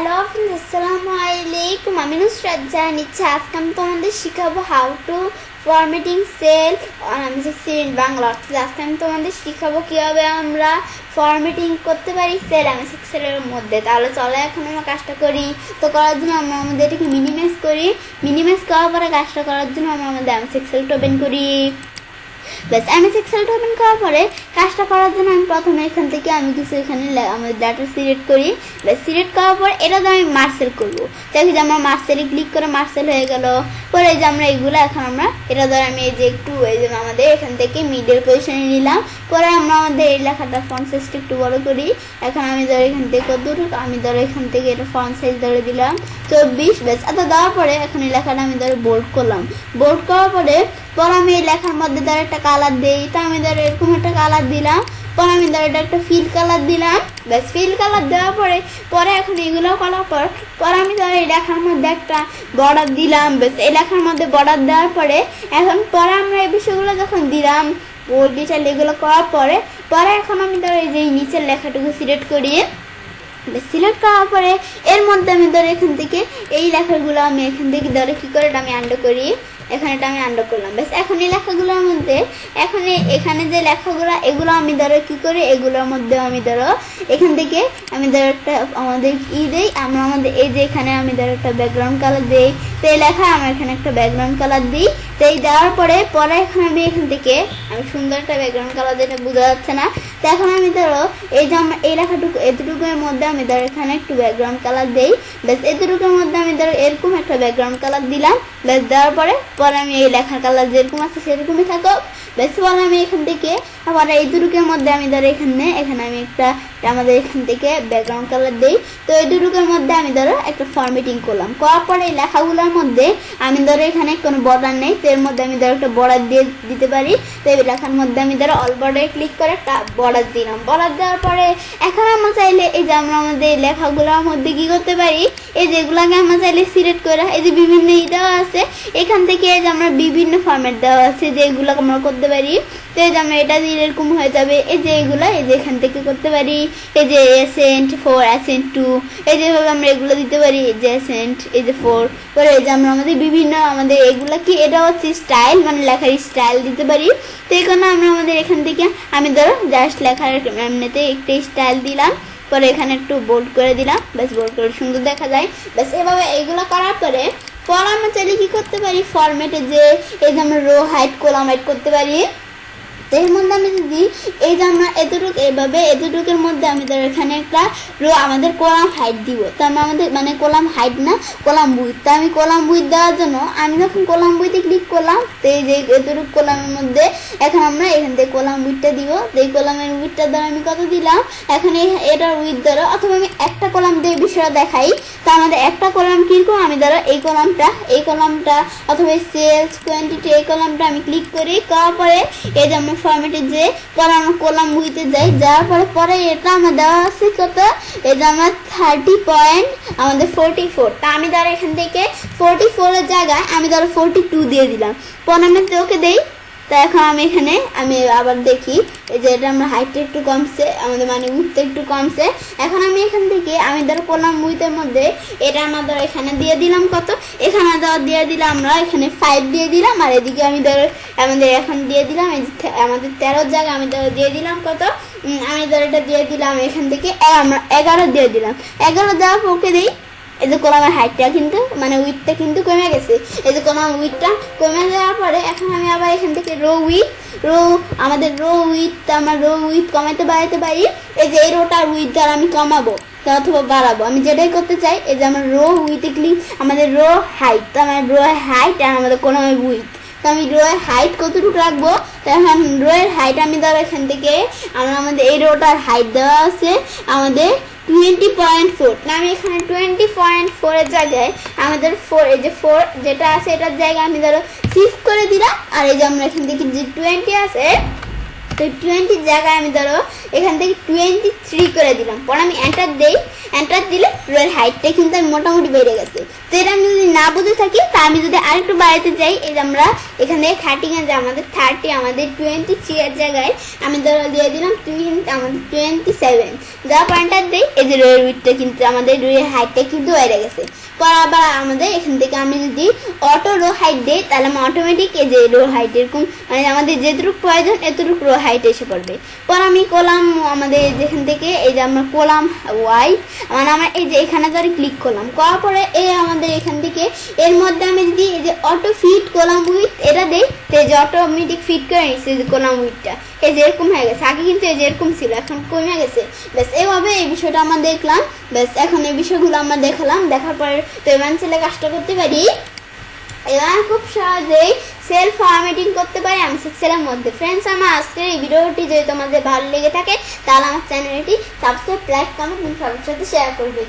Hello friends, আসসালামু আলাইকুম। আমি নুসরাত জাহান ইচ্ছে। আজকে আমি তোমাদের শিখাবো how to formatting cell on Bangla. অর্থাৎ আজকে আমি তোমাদের শিখাবো কীভাবে আমরা ফরম্যাটিং করতে পারি সেল এক্সেলের মধ্যে। তাহলে চলো এখন আমরা কাজটা করি। তো করার জন্য আমরা আমাদের এটাকে মিনিমাইজ করি। মিনিমাইজ করার পরে কাজটা করার জন্য আমরা আমাদের এক্সেলটা ওপেন করি। ব্যাস এক্সেলটা ওপেন করার পরে কাজটা করার জন্য আমি প্রথমে এখান থেকে আমি কিছু এখানে আমাদের ডাটা সিলেক্ট করি। ব্যাস সিলেক্ট করার পর এটা তো আমি মার্সেল করবো। দেখি যে আমার মার্সেলে ক্লিক করে মার্সেল হয়ে গেল। পরে এই যে আমরা এইগুলো এখন আমরা এটা ধরে আমি এই যে একটু এই যে আমাদের এখান থেকে মিডল পজিশনে নিলাম। পরে আমরা আমাদের এই লেখাটা ফন্ট সাইজটা একটু বড় করি। এখন আমি ধরে এখান থেকে কতটুকু আমি ধরে এখান থেকে এটা ফন্ট সাইজ ধরে দিলাম 24। ব্যাস এত দেওয়ার পরে এখন এই লেখাটা আমি ধরে বোল্ড করলাম। বোল্ড করার পরে আমি এই লেখার মধ্যে ধরে একটা কালার দিই। তো আমি ধরে এরকম একটা কালার দিলাম। পরে আমি ধরে এটা একটা ফিল কালার দিলাম। ব্যাস ফিল কালার দেওয়ার পরে এখন এগুলো করার পরে আমি ধরে এই লেখার মধ্যে একটা বর্ডার দিলাম। ব্যাস এই লেখার মধ্যে বর্ডার দেওয়ার পরে আমরা এই বিষয়গুলো যখন দিলাম বোল্ড ডিটেল এগুলো করার পরে এখন আমি ধরে এই যে নিচের লেখাটুকু সিলেক্ট করি। সিলেক্ট করার পরে এর মধ্যে আমি ধরে এখান থেকে এই লেখাগুলো আমি এখান থেকে ধরে কী করে এটা আমি আন্ডার করি। এখানে এটা আমি আন্ডার করলাম। ব্যাস এখন এই লেখাগুলোর মধ্যে এখানে যে লেখাগুলো এগুলো আমি ধরো কী করি, এগুলোর মধ্যে আমি ধরো এখান থেকে আমি ধরো একটা আমাদের দিই। আমরা আমাদের এই যে এখানে আমি ধরো একটা ব্যাকগ্রাউন্ড কালার দিই। তো এই লেখায় আমার এখানে একটা ব্যাকগ্রাউন্ড কালার দিই। তো এই দেওয়ার পরে এখন আমি এখান থেকে আমি সুন্দর একটা ব্যাকগ্রাউন্ড কালার যেটা বোঝা যাচ্ছে না। তো এখন আমি ধরো এই যে আমরা এই লেখাটুকু এতটুকুর মধ্যে আমি ধরো এখানে একটু ব্যাকগ্রাউন্ড কালার দিই। ব্যাস এতটুকুর মধ্যে আমি ধরো এরকম একটা ব্যাকগ্রাউন্ড কালার দিলাম। ব্যাস দেওয়ার পরে আমি এই লেখার কালার যেরকম আছে সেরকমই থাকো। বেশ পরে আমি এখান থেকে আবার এই দুটোকের মধ্যে আমি ধরো এখানে আমি একটা আমাদের এখান থেকে ব্যাকগ্রাউন্ড কালার দিই। তো এই দুটোকের মধ্যে আমি ধরো একটা ফরম্যাটিং করলাম। করার পরে এই লেখাগুলোর মধ্যে আমি ধরো এখানে কোনো বর্ডার নেই। তো এর মধ্যে আমি ধরো একটা বর্ডার দিয়ে দিতে পারি। তো এই লেখার মধ্যে আমি ধরো অল বর্ডারে ক্লিক করে একটা বর্ডার দিলাম। বর্ডার দেওয়ার পরে এখন আমরা চাইলে এই যে আমরা আমাদের এই লেখাগুলোর মধ্যে কী করতে পারি, এই যেগুলোকে আমরা চাইলে সিলেক্ট করে এই যে বিভিন্ন দেওয়া আছে এখান থেকে এই যে আমরা বিভিন্ন ফরম্যাট দেওয়া আছে যেগুলো আমরা করতে পারি। তো এই যে আমরা এটা দিয়ে এরকম হয়ে যাবে। এই যে এগুলো এই যে এখান থেকে করতে পারি। এই যে অ্যাসেন্ট 4 অ্যাসেন্ট 2 এই যেভাবে আমরা এগুলো দিতে পারি। এই যে অ্যাসেন্ট এই যে 4 পরে এই যে আমরা আমাদের বিভিন্ন আমাদের এগুলো কি এটা হচ্ছে স্টাইল মানে লেখার স্টাইল দিতে পারি। তো এখানে আমরা আমাদের এখান থেকে আমি ধরো জাস্ট লেখার এমনিতে একটা স্টাইল দিলাম। পরে এখানে একটু বোল্ড করে দিলাম। ব্যাস বোল্ড করে সুন্দর দেখা যায়। ব্যাস এভাবে এইগুলো করার পরে আমরা চাইলে কী করতে পারি, ফরম্যাটে যে এই যে আমরা রো হাইট কলাম হাইট করতে পারি। তো এর মধ্যে আমি যদি এই যে আমরা এতটুকের মধ্যে আমি ধর এখানে একটা রো আমাদের কলাম হাইট দিব। তো আমরা আমাদের মানে কলাম হাইট না কলাম উইথ। তো আমি কলাম উইথ দেওয়ার জন্য আমি যখন কলাম উইথে ক্লিক করলাম তো এই যে এতটুকু কলামের মধ্যে এখন আমরা এখান থেকে কলাম উইথটা দিব। তো এই কলামের উইথটা ধরো আমি কত দিলাম, এখন এটার উইথ ধরো অথবা আমি একটা কলাম দিয়ে বিষয়টা দেখাই। তো আমাদের একটা কলাম কীরকম, আমি ধরো এই কলামটা অথবা সেলস কোয়ান্টিটি এই কলামটা আমি ক্লিক করি। করার পরে এই যে আমরা ফরম্যাটে যে পরে আমরা কলাম বুইতে যাই। যাওয়ার পরে এটা আমার দেওয়া আছে কত, এই যে আমার 30 আমাদের 44। তা আমি ধরো এখান থেকে 44-এর জায়গায় আমি ধরো 42 দিয়ে দিলাম। পরে আমি ওকে দেই। তো এখন আমি এখানে আমি আবার দেখি এই যে এটা আমরা হাইটটা একটু কমছে আমাদের মানে উইথটা একটু কমছে। এখন আমি এখান থেকে আমি ধরো কলাম উইথের মধ্যে এটা আমরা ধরো এখানে দিয়ে দিলাম কত, এখানে ধরো দিয়ে দিলাম আমরা এখানে 5 দিয়ে দিলাম। আর এদিকে আমি ধরো আমাদের এখন দিয়ে দিলাম এই যে আমাদের 13 জায়গায় আমি ধরো দিয়ে দিলাম কত, আমি ধরো এটা দিয়ে দিলাম এখান থেকে আমরা 11 দিয়ে দিলাম। 11 দেওয়ার পরে দিই এই যে কলামের হাইটটা কিন্তু মানে উইথটা কিন্তু কমে গেছে। এই যে কলাম উইথটা কমে যাওয়ার পরে এখন আমি আবার এখান থেকে আমাদের রো উইথ কমাতে বাড়াতে পারি। এই যে এই রোটার উইথ দ্বারা আমি কমাবো অথবা বাড়াবো আমি যেটাই করতে চাই। এই যে আমার রো উইথে ক্লিক আমাদের রো হাইট, তো আমার রো হাইট আর আমাদের কলামের উইথ। তো আমি রোয়ের হাইট কতটুকু রাখবো, তো এখন রোয়ের হাইট আমি ধরো এখান থেকে আমাদের এই রোটার হাইট দেওয়া আছে আমাদের 20.4। না আমি এখানে 20.4-এর জায়গায় আমাদের 4 এই যে 4 যেটা আছে এটার জায়গায় আমি ধরো 6 করে দিলাম। আর এই যে আমরা এখান থেকে যে 20 আছে তো 20 জায়গায় আমি ধরো এখান থেকে 23 করে দিলাম। পরে আমি এন্টার দেই, এন্টার দিলে রোয়ের হাইটটা কিন্তু আমি মোটামুটি বেড়ে গেছে। তো এটা আমি যদি না বুঝে থাকি তা আমি যদি আরেকটু বাড়াতে চাই, এই যে আমরা এখান থেকে 30 যে আমাদের 30 আমাদের 23 এর জায়গায় আমি ধরো দিয়ে দিলাম আমাদের 27 দেওয়া পয়েন্টার দেই। এই যে রোয়ের উইথটা কিন্তু আমাদের রোয়ের হাইটটা কিন্তু বেড়ে গেছে। পর আবার আমাদের এখান থেকে আমি যদি অটো রো হাইট দিই তাহলে আমি অটোমেটিক এই যে রো হাইট এরকম মানে আমাদের যেটুকু প্রয়োজন এতটুকু রো হাইট এসে পড়বে। পর আমি করলাম আমাদের যেখান থেকে এই যে আমরা করলাম ওয়াই মানে আমরা এই যে এখানে ধরে ক্লিক করলাম, করার পরে এই আমাদের এখান থেকে এর মধ্যে আমি যদি এই যে অটো ফিট কলাম উইথ এটা দেই, তো এই যে অটোমেটিক ফিট করে নিচ্ছে যে কলাম উইথটা এই যে এরকম হয়ে গেছে। আগে কিন্তু এই যে এরকম ছিল, এখন কমে গেছে। ব্যাস এইভাবে এই বিষয়টা আমরা দেখলাম। ব্যাস এখন এই বিষয়গুলো আমরা দেখালাম, দেখার পরে তো এবার ছেলে কাজটা করতে পারি। এবার খুব সহজেই সেলফ ফরম্যাটিং করতে পারি আমি এক্সেলের মধ্যে। ফ্রেন্ডস, আমার আজকের এই ভিডিওটি যদি তোমাদের ভালো লেগে থাকে তাহলে আমার চ্যানেলটি সাবস্ক্রাইব, লাইক, কমেন্ট এবং সবার সাথে শেয়ার করবে।